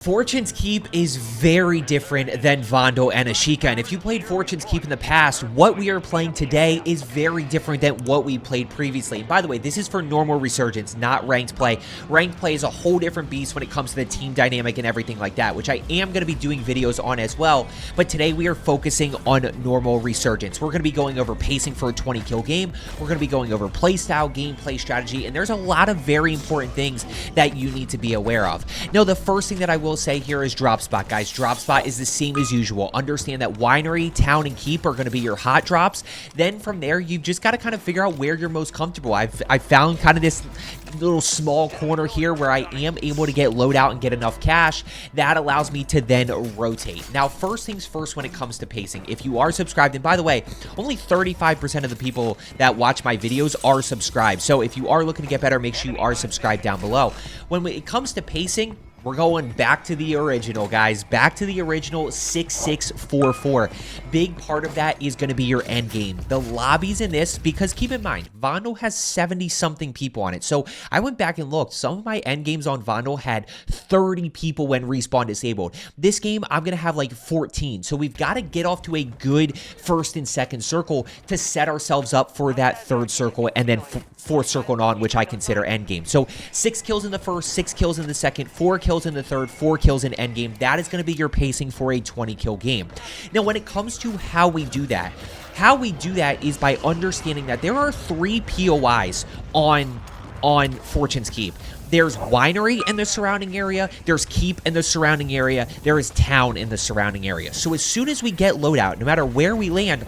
Fortune's Keep is very different than Vondel and Ashika, and if you played Fortune's Keep in the past, what we are playing today is very different than what we played previously. And by the way, this is for normal resurgence, not ranked play. Ranked play is a whole different beast when it comes to the team dynamic and everything like that, which I am going to be doing videos on as well, but today we are focusing on normal resurgence. We're going to be going over pacing for a 20 kill game, we're going to be going over playstyle, gameplay strategy, and there's a lot of very important things that you need to be aware of. Now, the first thing that I will say here is drop spot, guys. Drop spot is the same as usual. Understand that winery, town, and keep are going to be your hot drops. Then from there, you've just got to kind of figure out where you're most comfortable. I found kind of this little small corner here where I am able to get loadout and get enough cash. That allows me to then rotate. Now, first things first when it comes to pacing, if you are subscribed, and by the way, only 35% of the people that watch my videos are subscribed. So if you are looking to get better, make sure you are subscribed down below. When it comes to pacing, we're going back to the original, guys. Back to the original 6644. Big part of that is going to be your end game. The lobbies in this, because keep in mind, Vondel has 70-something people on it. So I went back and looked. Some of my end games on Vondel had 30 people when respawn disabled. This game, I'm going to have like 14. So we've got to get off to a good first and second circle to set ourselves up for that third circle and then fourth circle and on, which I consider end game. So 6 kills in the first, 6 kills in the second, 4 kills in the third, 4 kills in endgame. That is going to be your pacing for a 20 kill game. Now, when it comes to how we do that is by understanding that there are 3 POIs on Fortune's Keep. There's winery and the surrounding area, there's keep in the surrounding area, there is town in the surrounding area. So as soon as we get loadout, no matter where we land,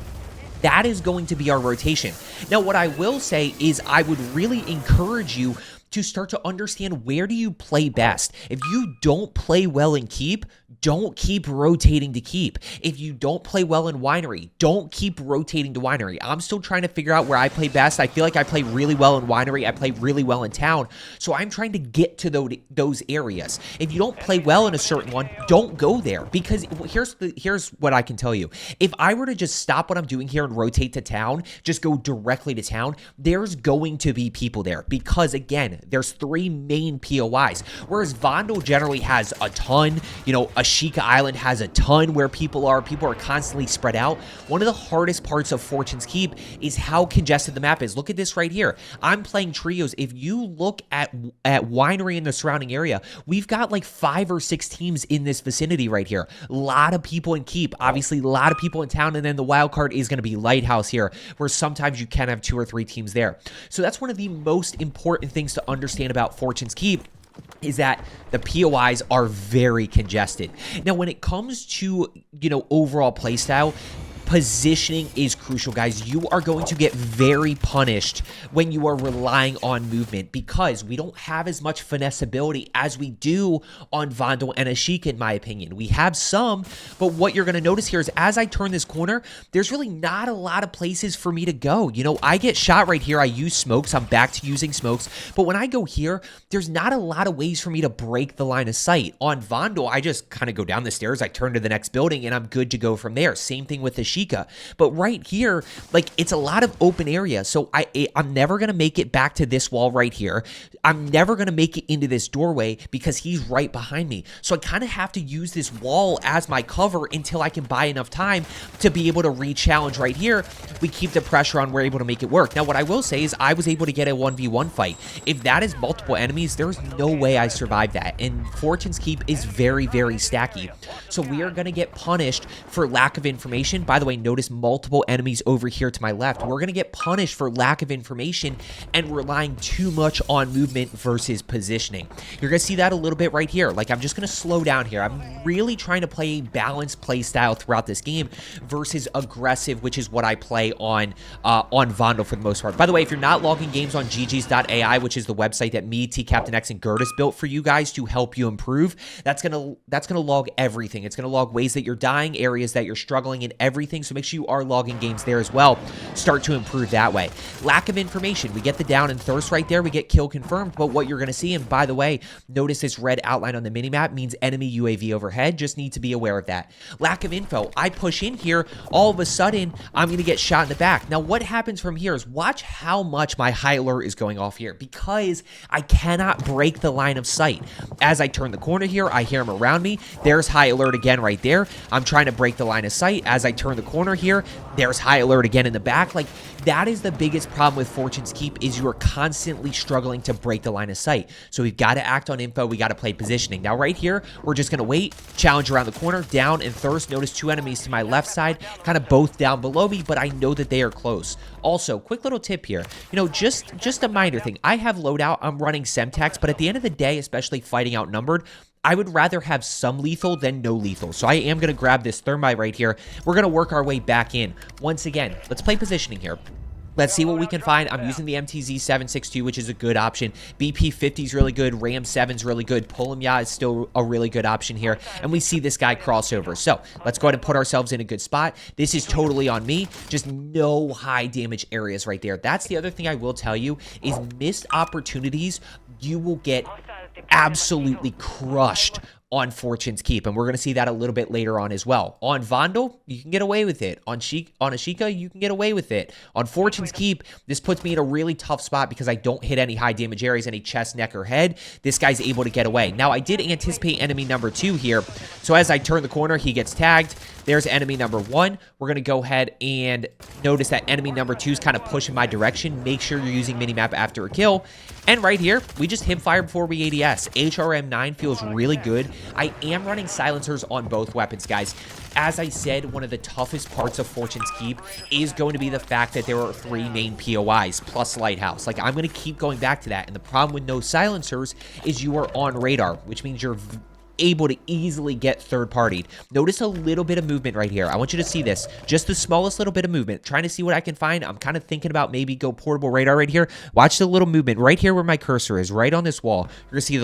that is going to be our rotation. Now, what I will say is I would really encourage you to start to understand, where do you play best. If you don't play well in keep, don't keep rotating to keep. If you don't play well in winery, don't keep rotating to winery. I'm still trying to figure out where I play best. I feel like I play really well in winery. I play really well in town. So I'm trying to get to those areas. If you don't play well in a certain one, don't go there. Because here's what I can tell you. If I were to just stop what I'm doing here and rotate to town, just go directly to town, there's going to be people there. Because again, there's 3 main POIs. Whereas Vondel generally has a ton, you know, Ashika Island has a ton where people are constantly spread out. One of the hardest parts of Fortune's Keep is how congested the map is. Look at this right here. I'm playing trios. If you look at winery in the surrounding area, we've got like 5 or 6 teams in this vicinity right here. A lot of people in keep, obviously a lot of people in town, and then the wild card is going to be Lighthouse here, where sometimes you can have 2 or 3 teams there. So that's one of the most important things to understand about Fortune's Keep, is that the POIs are very congested. Now, when it comes to, you know, overall playstyle, positioning is crucial, guys. You are going to get very punished when you are relying on movement, because we don't have as much finesse ability as we do on Vondel and Ashika, in my opinion. We have some, but what you're going to notice here is as I turn this corner, there's really not a lot of places for me to go. You know, I get shot right here. I use smokes. I'm back to using smokes. But when I go here, there's not a lot of ways for me to break the line of sight. On Vondel, I just kind of go down the stairs, I turn to the next building, and I'm good to go from there. Same thing with Ashika. But right here, like, it's a lot of open area. So I'm never going to make it back to this wall right here. I'm never going to make it into this doorway because he's right behind me. So I kind of have to use this wall as my cover until I can buy enough time to be able to re-challenge right here. We keep the pressure on, we're able to make it work. Now, what I will say is I was able to get a 1v1 fight. If that is multiple enemies, there's no way I survive that. And Fortune's Keep is very, very stacky. So we are going to get punished for lack of information. By the way, notice multiple enemies over here to my left. We're going to get punished for lack of information and relying too much on movement versus positioning. You're going to see that a little bit right here. Like, I'm just going to slow down here. I'm really trying to play a balanced play style throughout this game versus aggressive, which is what I play on Vondel for the most part. By the way, if you're not logging games on GGs.ai, which is the website that me, T Captain X, and Gertis built for you guys to help you improve, that's gonna log everything. It's going to log ways that you're dying, areas that you're struggling, and everything everything, so make sure you are logging games there as well. Start to improve that way. Lack of information. We get the down and thirst right there. We get kill confirmed, but what you're going to see, and by the way, notice this red outline on the minimap means enemy UAV overhead. Just need to be aware of that. Lack of info. I push in here, all of a sudden, I'm going to get shot in the back. Now, what happens from here is watch how much my high alert is going off here, because I cannot break the line of sight. As I turn the corner here, I hear him around me. There's high alert again right there. I'm trying to break the line of sight. As I turn the corner here, there's high alert again in the back. Like, that is the biggest problem with Fortune's Keep, is you are constantly struggling to break the line of sight. So we've got to act on info. We got to play positioning. Now, right here, we're just going to wait, challenge around the corner, down and thirst. Notice two enemies to my left side, kind of both down below me, but I know that they are close. Also, quick little tip here, you know, just a minor thing. I have loadout, I'm running Semtex, but at the end of the day, especially fighting outnumbered, I would rather have some lethal than no lethal. So I am going to grab this thermite right here. We're going to work our way back in. Once again, let's play positioning here. Let's see what we can find. I'm using the MTZ 762, which is a good option. BP 50 is really good. Ram 7 is really good. Polemya is still a really good option here. And we see this guy crossover. So let's go ahead and put ourselves in a good spot. This is totally on me. Just no high damage areas right there. That's the other thing I will tell you, is missed opportunities. You will get absolutely crushed on Fortune's Keep, and we're going to see that a little bit later on as well. On Vondel, you can get away with it. On Ashika, you can get away with it. On Fortune's Keep, this puts me in a really tough spot because I don't hit any high damage areas, any chest, neck, or head. This guy's able to get away. Now, I did anticipate enemy number 2 here, so as I turn the corner, he gets tagged. There's enemy number 1. We're going to go ahead and notice that enemy number 2 is kind of pushing my direction. Make sure you're using minimap after a kill. And right here, we just hip fire before we ADS. HRM9 feels really good. I am running silencers on both weapons, guys. As I said, one of the toughest parts of Fortune's Keep is going to be the fact that there are 3 main POIs plus Lighthouse. Like, I'm going to keep going back to that. And the problem with no silencers is you are on radar, which means you're able to easily get third-partied. Notice a little bit of movement right here. I want you to see this. Just the smallest little bit of movement. Trying to see what I can find. I'm kind of thinking about maybe go portable radar right here. Watch the little movement right here where my cursor is, right on this wall. You're going to see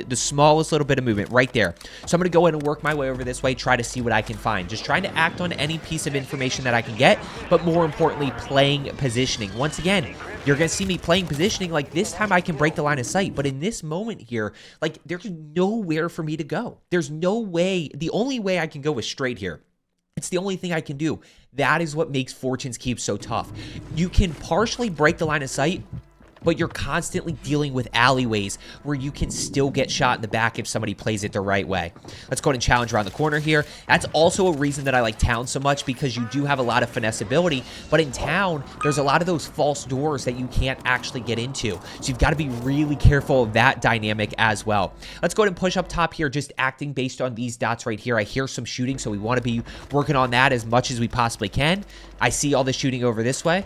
the smallest little bit of movement right there. So I'm going to go ahead and work my way over this way, try to see what I can find. Just trying to act on any piece of information that I can get, but more importantly, playing positioning. Once again, you're going to see me playing positioning. Like, this time I can break the line of sight, but in this moment here, like, there's nowhere for me to go. There's no way. The only way I can go is straight here. It's the only thing I can do. That is what makes Fortune's Keep so tough. You can partially break the line of sight, but you're constantly dealing with alleyways where you can still get shot in the back if somebody plays it the right way. Let's go ahead and challenge around the corner here. That's also a reason that I like town so much, because you do have a lot of finesse ability, but in town, there's a lot of those false doors that you can't actually get into. So you've got to be really careful of that dynamic as well. Let's go ahead and push up top here, just acting based on these dots right here. I hear some shooting, so we want to be working on that as much as we possibly can. I see all the shooting over this way.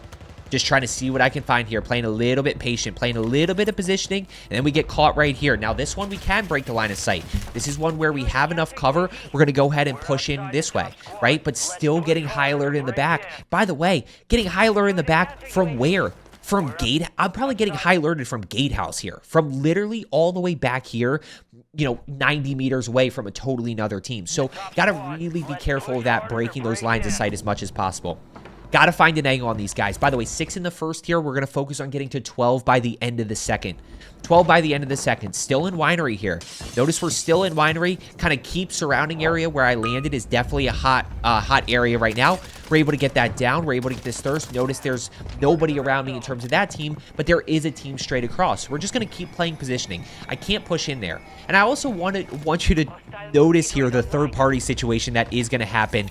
Just trying to see what I can find here. Playing a little bit patient. Playing a little bit of positioning. And then we get caught right here. Now, this one we can break the line of sight. This is one where we have enough cover. We're going to go ahead and push in this way, right? But still getting high alert in the back. By the way, getting high alert in the back from where? From gate? I'm probably getting high alerted from gatehouse here. From literally all the way back here, you know, 90 meters away from a totally another team. So, got to really be careful of that, breaking those lines of sight as much as possible. Got to find an angle on these guys. By the way, 6 in the first here. We're going to focus on getting to 12 by the end of the second. 12 by the end of the second. Still in winery here. Notice we're still in winery. Kind of keep surrounding area where I landed is definitely a hot area right now. We're able to get that down. We're able to get this thirst. Notice there's nobody around me in terms of that team, but there is a team straight across. We're just going to keep playing positioning. I can't push in there. And I also want you to notice here the third-party situation that is going to happen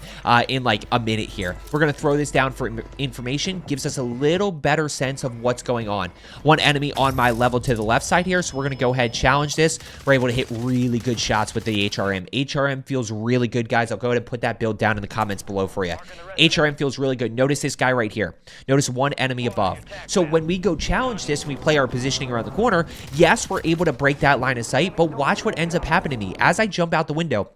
in like a minute here. We're going to throw this down for information. Gives us a little better sense of what's going on. One enemy on my level to the left side here, so we're going to go ahead and challenge this. We're able to hit really good shots with the HRM. HRM feels really good, guys. I'll go ahead and put that build down in the comments below for you. HRM feels really good. Notice this guy right here. Notice one enemy above. So when we go challenge this and we play our positioning around the corner, yes, we're able to break that line of sight, but watch what ends up happening to me. As I jump out the window,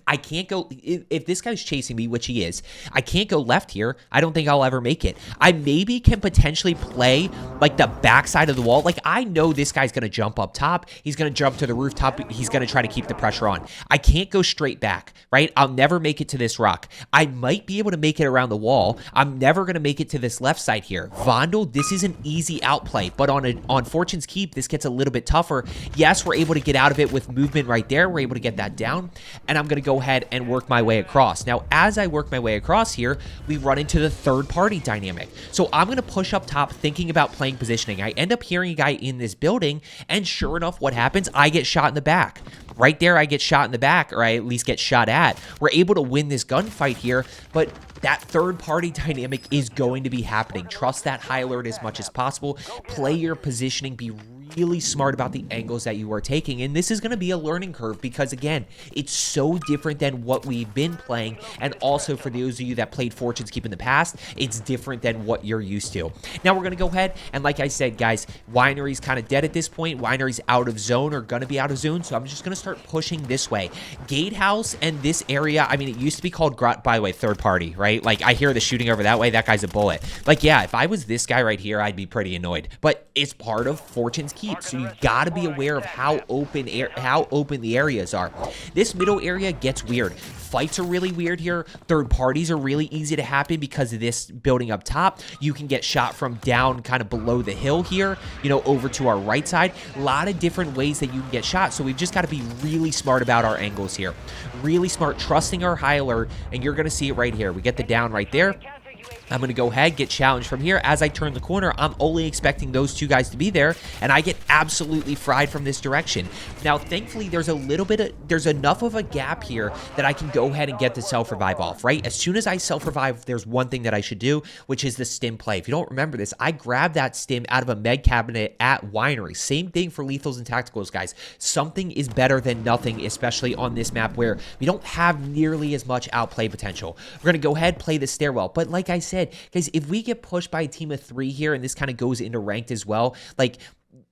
I can't go, if this guy's chasing me, which he is, I can't go left here. I don't think I'll ever make it. I maybe can potentially play like the backside of the wall. Like I know this guy's going to jump up top. He's going to jump to the rooftop. He's going to try to keep the pressure on. I can't go straight back, right? I'll never make it to this rock. I might be able to make it around the wall. I'm never going to make it to this left side here. Vondel, this is an easy outplay, but on Fortune's Keep, this gets a little bit tougher. Yes, we're able to get out of it with movement right there. We're able to get that down, and I'm going to go ahead and work my way across. Now, as I work my way across here, we run into the third party dynamic. So I'm going to push up top thinking about playing positioning. I end up hearing a guy in this building, and sure enough, what happens? I get shot in the back. Right there, I get shot in the back, or I at least get shot at. We're able to win this gunfight here, but that third party dynamic is going to be happening. Trust that high alert as much as possible. Play your positioning. Be really smart about the angles that you are taking, and this is going to be a learning curve because again, it's so different than what we've been playing, and also for those of you that played Fortune's Keep in the past, it's different than what you're used to. Now we're going to go ahead and like I said, guys, Winery's kind of dead at this point. Winery's out of zone or going to be out of zone, so I'm just going to start pushing this way. Gatehouse and this area, I mean, it used to be called, by the way, third party, right? Like I hear the shooting over that way, that guy's a bullet. Like yeah, if I was this guy right here, I'd be pretty annoyed, but it's part of Fortune's Keep, so you got to be aware of how open the areas are. This middle area gets weird. Fights are really weird here. Third parties are really easy to happen because of this building up top. You can get shot from down kind of below the hill here, you know, over to our right side. A lot of different ways that you can get shot, so we've just got to be really smart about our angles here. Really smart, trusting our high alert, and you're going to see it right here. We get the down right there. I'm going to go ahead, get challenged from here. As I turn the corner, I'm only expecting those two guys to be there, and I get absolutely fried from this direction. Now, thankfully, there's enough of a gap here that I can go ahead and get the self-revive off, right? As soon as I self-revive, there's one thing that I should do, which is the stim play. If you don't remember this, I grabbed that stim out of a med cabinet at Winery. Same thing for lethals and tacticals, guys. Something is better than nothing, especially on this map where we don't have nearly as much outplay potential. We're going to go ahead, play the stairwell, but like I said, guys, if we get pushed by a team of 3 here, and this kind of goes into ranked as well, like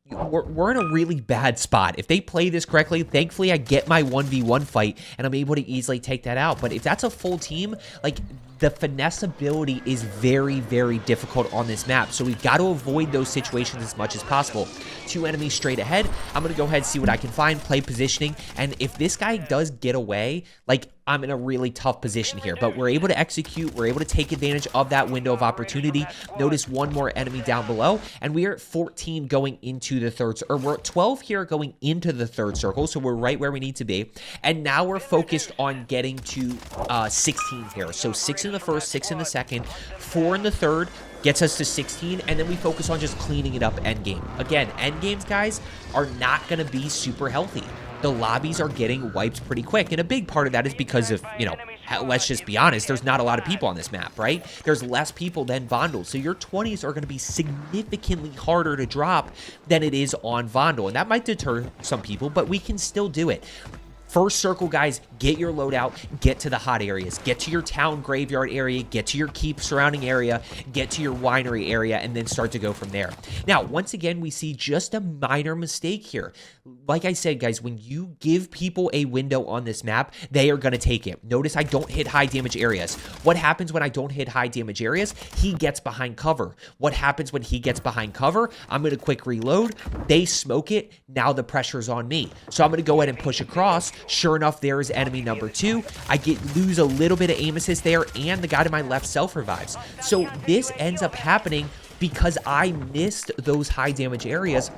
we're in a really bad spot. If they play this correctly, thankfully I get my 1v1 fight and I'm able to easily take that out. But if that's a full team, like the finesse ability is very, very difficult on this map. So we've got to avoid those situations as much as possible. 2 enemies straight ahead. I'm going to go ahead and see what I can find, play positioning. And if this guy does get away, like I'm in a really tough position here, but we're able to execute. We're able to take advantage of that window of opportunity. Notice one more enemy down below, and we are at 14 going into the third, or we're at 12 here going into the third circle. So we're right where we need to be. And now we're focused on getting to 16 here. So 6 in the first, 6 in the second, 4 in the third, gets us to 16, and then we focus on just cleaning it up endgame. Again, endgames, guys, are not going to be super healthy. The lobbies are getting wiped pretty quick, and a big part of that is because of, you know, let's just be honest, there's not a lot of people on this map, right? There's less people than Vondel, so your 20s are going to be significantly harder to drop than it is on Vondel, and that might deter some people, but we can still do it. First circle, guys, get your loadout, get to the hot areas, get to your town graveyard area, get to your keep surrounding area, get to your winery area, and then start to go from there. Now, once again, we see just a minor mistake here. Like I said, guys, when you give people a window on this map, they are going to take it. Notice I don't hit high damage areas. What happens when I don't hit high damage areas? He gets behind cover. What happens when he gets behind cover? I'm going to quick reload. They smoke it. Now the pressure's on me. So I'm going to go ahead and push across. Sure enough, there is enemy number 2. I lose a little bit of aim assist there, and the guy to my left self-revives. So this ends up happening because I missed those high damage areas.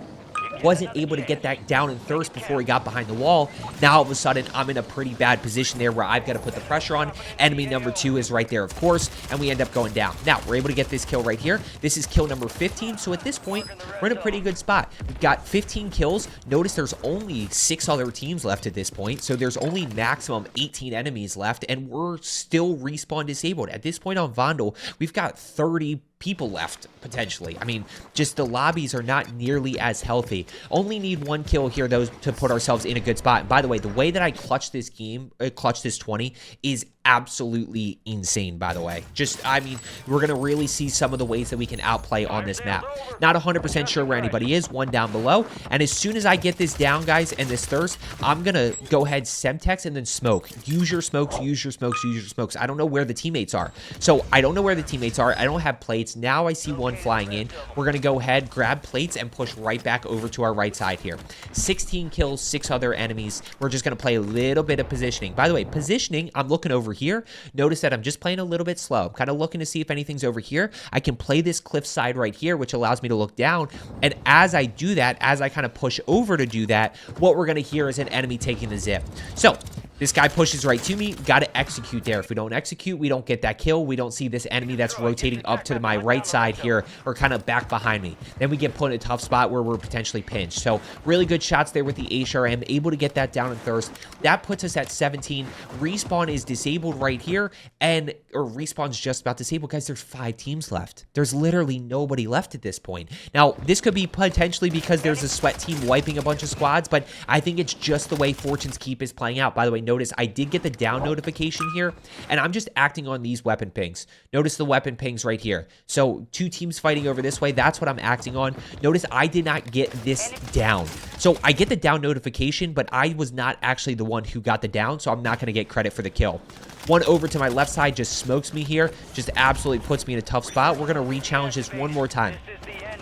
Wasn't able to get that down in thirst before he got behind the wall. Now all of a sudden I'm in a pretty bad position there where I've got to put the pressure on. Enemy number 2 is right there, of course, and we end up going down. Now we're able to get this kill right here. This is kill number 15, so at this point we're in a pretty good spot. We've got 15 kills. Notice there's only 6 other teams left at this point, so there's only maximum 18 enemies left, and we're still respawn disabled. At this point on Vondel, we've got 30 people left, potentially. I mean, just the lobbies are not nearly as healthy. Only need 1 kill here, though, to put ourselves in a good spot. And by the way, the way that I clutch this game, clutch this 20, is absolutely insane, by the way. Just, I mean, we're going to really see some of the ways that we can outplay on this map. Not 100% sure where anybody is, one down below. And as soon as I get this down, guys, and this thirst, I'm going to go ahead, Semtex, and then smoke. Use your smokes, use your smokes, use your smokes. I don't know where the teammates are. So I don't know where the teammates are. I don't have plates. Now I see one flying in. We're going to go ahead, grab plates, and push right back over to our right side here. 16 kills, 6 other enemies. We're just going to play a little bit of positioning. By the way, positioning, I'm looking over here. Notice that I'm just playing a little bit slow. I'm kind of looking to see if anything's over here. I can play this cliff side right here, which allows me to look down. And as I do that, as I kind of push over to do that, what we're going to hear is an enemy taking the zip. So this guy pushes right to me. Got to execute there. If we don't execute, we don't get that kill. We don't see this enemy that's rotating up to my right side here or kind of back behind me. Then we get put in a tough spot where we're potentially pinched. So really good shots there with the HRM. Able to get that down in thirst. That puts us at 17. Respawn is disabled right here. Or respawn's just about disabled. Guys, there's 5 teams left. There's literally nobody left at this point. Now, this could be potentially because there's a sweat team wiping a bunch of squads, but I think it's just the way Fortune's Keep is playing out. By the way, notice I did get the down notification here, and I'm just acting on these weapon pings. Notice the weapon pings right here. So 2 teams fighting over this way. That's what I'm acting on. Notice I did not get this down. So I get the down notification, but I was not actually the one who got the down, so I'm not going to get credit for the kill. One over to my left side just smokes me here. Just absolutely puts me in a tough spot. We're going to re-challenge this one more time.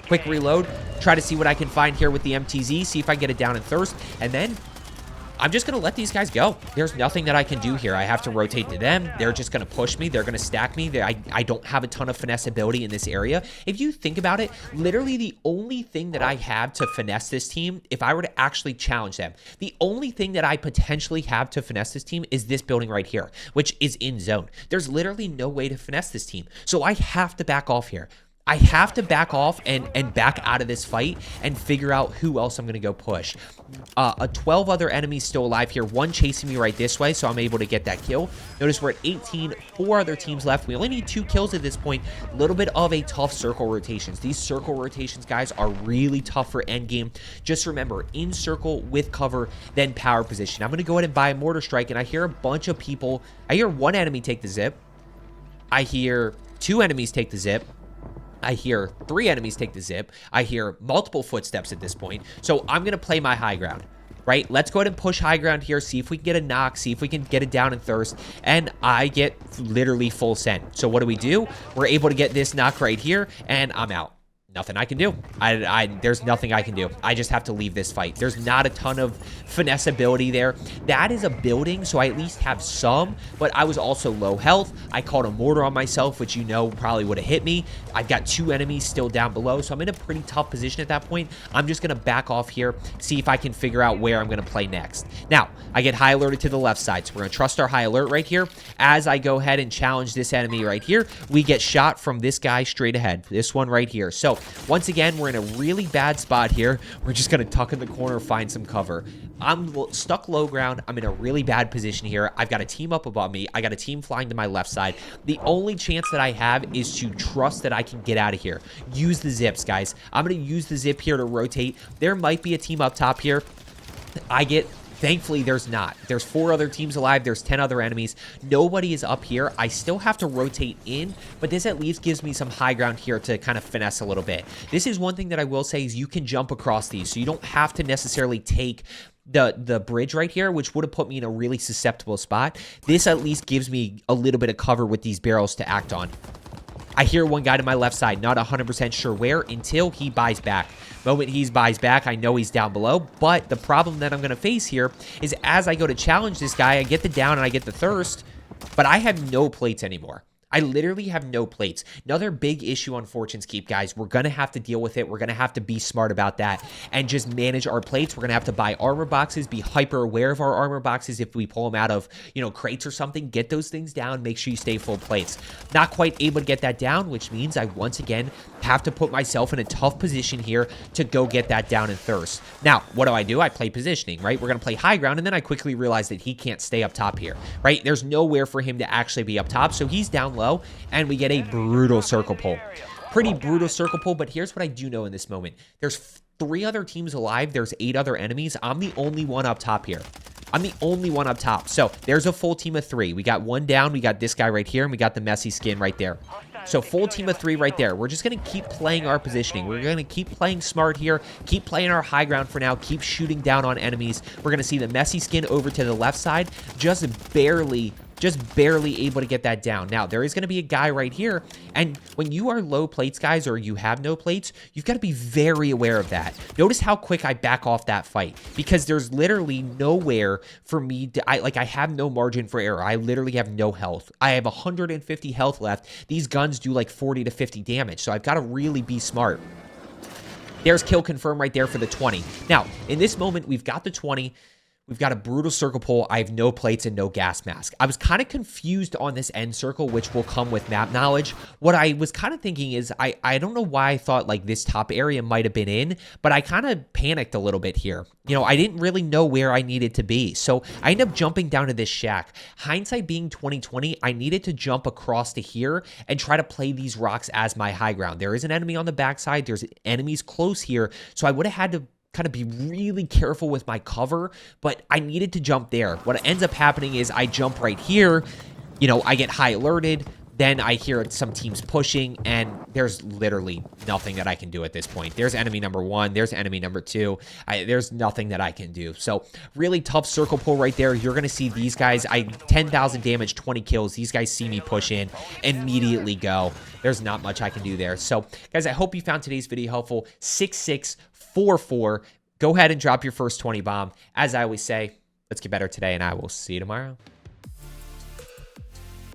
Quick reload. Try to see what I can find here with the MTZ. See if I can get it down in thirst. And then I'm just going to let these guys go. There's nothing that I can do here. I have to rotate to them. They're just going to push me. They're going to stack me. I don't have a ton of finesse ability in this area. If you think about it, literally the only thing that I have to finesse this team, if I were to actually challenge them, the only thing that I potentially have to finesse this team is this building right here, which is in zone. There's literally no way to finesse this team. So I have to back off here. I have to back off and back out of this fight and figure out who else I'm going to go push. 12 other enemies still alive here. One chasing me right this way, so I'm able to get that kill. Notice we're at 18, 4 other teams left. We only need 2 kills at this point. A little bit of a tough circle rotations. These circle rotations, guys, are really tough for endgame. Just remember, in circle with cover, then power position. I'm going to go ahead and buy a mortar strike, and I hear a bunch of people. I hear 1 enemy take the zip. I hear 2 enemies take the zip. I hear 3 enemies take the zip. I hear multiple footsteps at this point. So I'm going to play my high ground, right? Let's go ahead and push high ground here. See if we can get a knock. See if we can get it down in thirst. And I get literally full send. So what do? We're able to get this knock right here, and I'm out. Nothing I can do. There's nothing I can do. I just have to leave this fight. There's not a ton of finesse ability there. That is a building, so I at least have some, but I was also low health. I called a mortar on myself, which you know probably would have hit me. I've got 2 enemies still down below, so I'm in a pretty tough position at that point. I'm just going to back off here, see if I can figure out where I'm going to play next. Now, I get high alerted to the left side, so we're going to trust our high alert right here. As I go ahead and challenge this enemy right here, we get shot from this guy straight ahead, this one right here. So once again, we're in a really bad spot here. We're just going to tuck in the corner, find some cover. I'm stuck low ground. I'm in a really bad position here. I've got a team up above me. I got a team flying to my left side. The only chance that I have is to trust that I can get out of here. Use the zips, guys. I'm going to use the zip here to rotate. There might be a team up top here. Thankfully, there's not. There's 4 other teams alive. There's 10 other enemies. Nobody is up here. I still have to rotate in, but this at least gives me some high ground here to kind of finesse a little bit. This is one thing that I will say is you can jump across these, so you don't have to necessarily take the bridge right here, which would have put me in a really susceptible spot. This at least gives me a little bit of cover with these barrels to act on. I hear one guy to my left side, not 100% sure where, until he buys back. Moment he buys back, I know he's down below, but the problem that I'm going to face here is as I go to challenge this guy, I get the down and I get the thirst, but I have no plates anymore. I literally have no plates. Another big issue on Fortune's Keep, guys. We're going to have to deal with it. We're going to have to be smart about that and just manage our plates. We're going to have to buy armor boxes, be hyper aware of our armor boxes if we pull them out of, crates or something. Get those things down. Make sure you stay full plates. Not quite able to get that down, which means I once again have to put myself in a tough position here to go get that down in thirst. Now, what do? I play positioning, right? We're going to play high ground, and then I quickly realize that he can't stay up top here, right? There's nowhere for him to actually be up top, so he's down low, and we get a brutal circle pull. Pretty brutal circle pull, but here's what I do know in this moment. There's 3 other teams alive. There's 8 other enemies. I'm the only one up top here. I'm the only one up top. So there's a full team of 3. We got one down. We got this guy right here, and we got the messy skin right there. So full team of 3 right there. We're just going to keep playing our positioning. We're going to keep playing smart here, keep playing our high ground for now, keep shooting down on enemies. We're going to see the messy skin over to the left side, just barely able to get that down. Now, there is going to be a guy right here, and when you are low plates, guys, or you have no plates, you've got to be very aware of that. Notice how quick I back off that fight, because there's literally nowhere for me to, I have no margin for error. I literally have no health. I have 150 health left. These guns do like 40 to 50 damage, so I've got to really be smart. There's kill confirm right there for the 20. Now, in this moment, we've got the 20. We've got a brutal circle pole. I have no plates and no gas mask. I was kind of confused on this end circle, which will come with map knowledge. What I was kind of thinking is, I don't know why I thought like this top area might have been in, but I kind of panicked a little bit here. You know, I didn't really know where I needed to be. So I ended up jumping down to this shack. Hindsight being 2020, I needed to jump across to here and try to play these rocks as my high ground. There is an enemy on the backside. There's enemies close here. So I would have had to kind of be really careful with my cover, but I needed to jump there. What ends up happening is I jump right here, you know, I get high alerted, then I hear some teams pushing, and there's literally nothing that I can do at this point. There's enemy number 1, there's enemy number 2, there's nothing that I can do. So really tough circle pull right there. You're gonna see these guys, 10,000 damage, 20 kills. These guys see me push in, immediately go. There's not much I can do there. So guys, I hope you found today's video helpful. 6644. Go ahead and drop your first 20 bomb. As I always say, let's get better today, and I will see you tomorrow.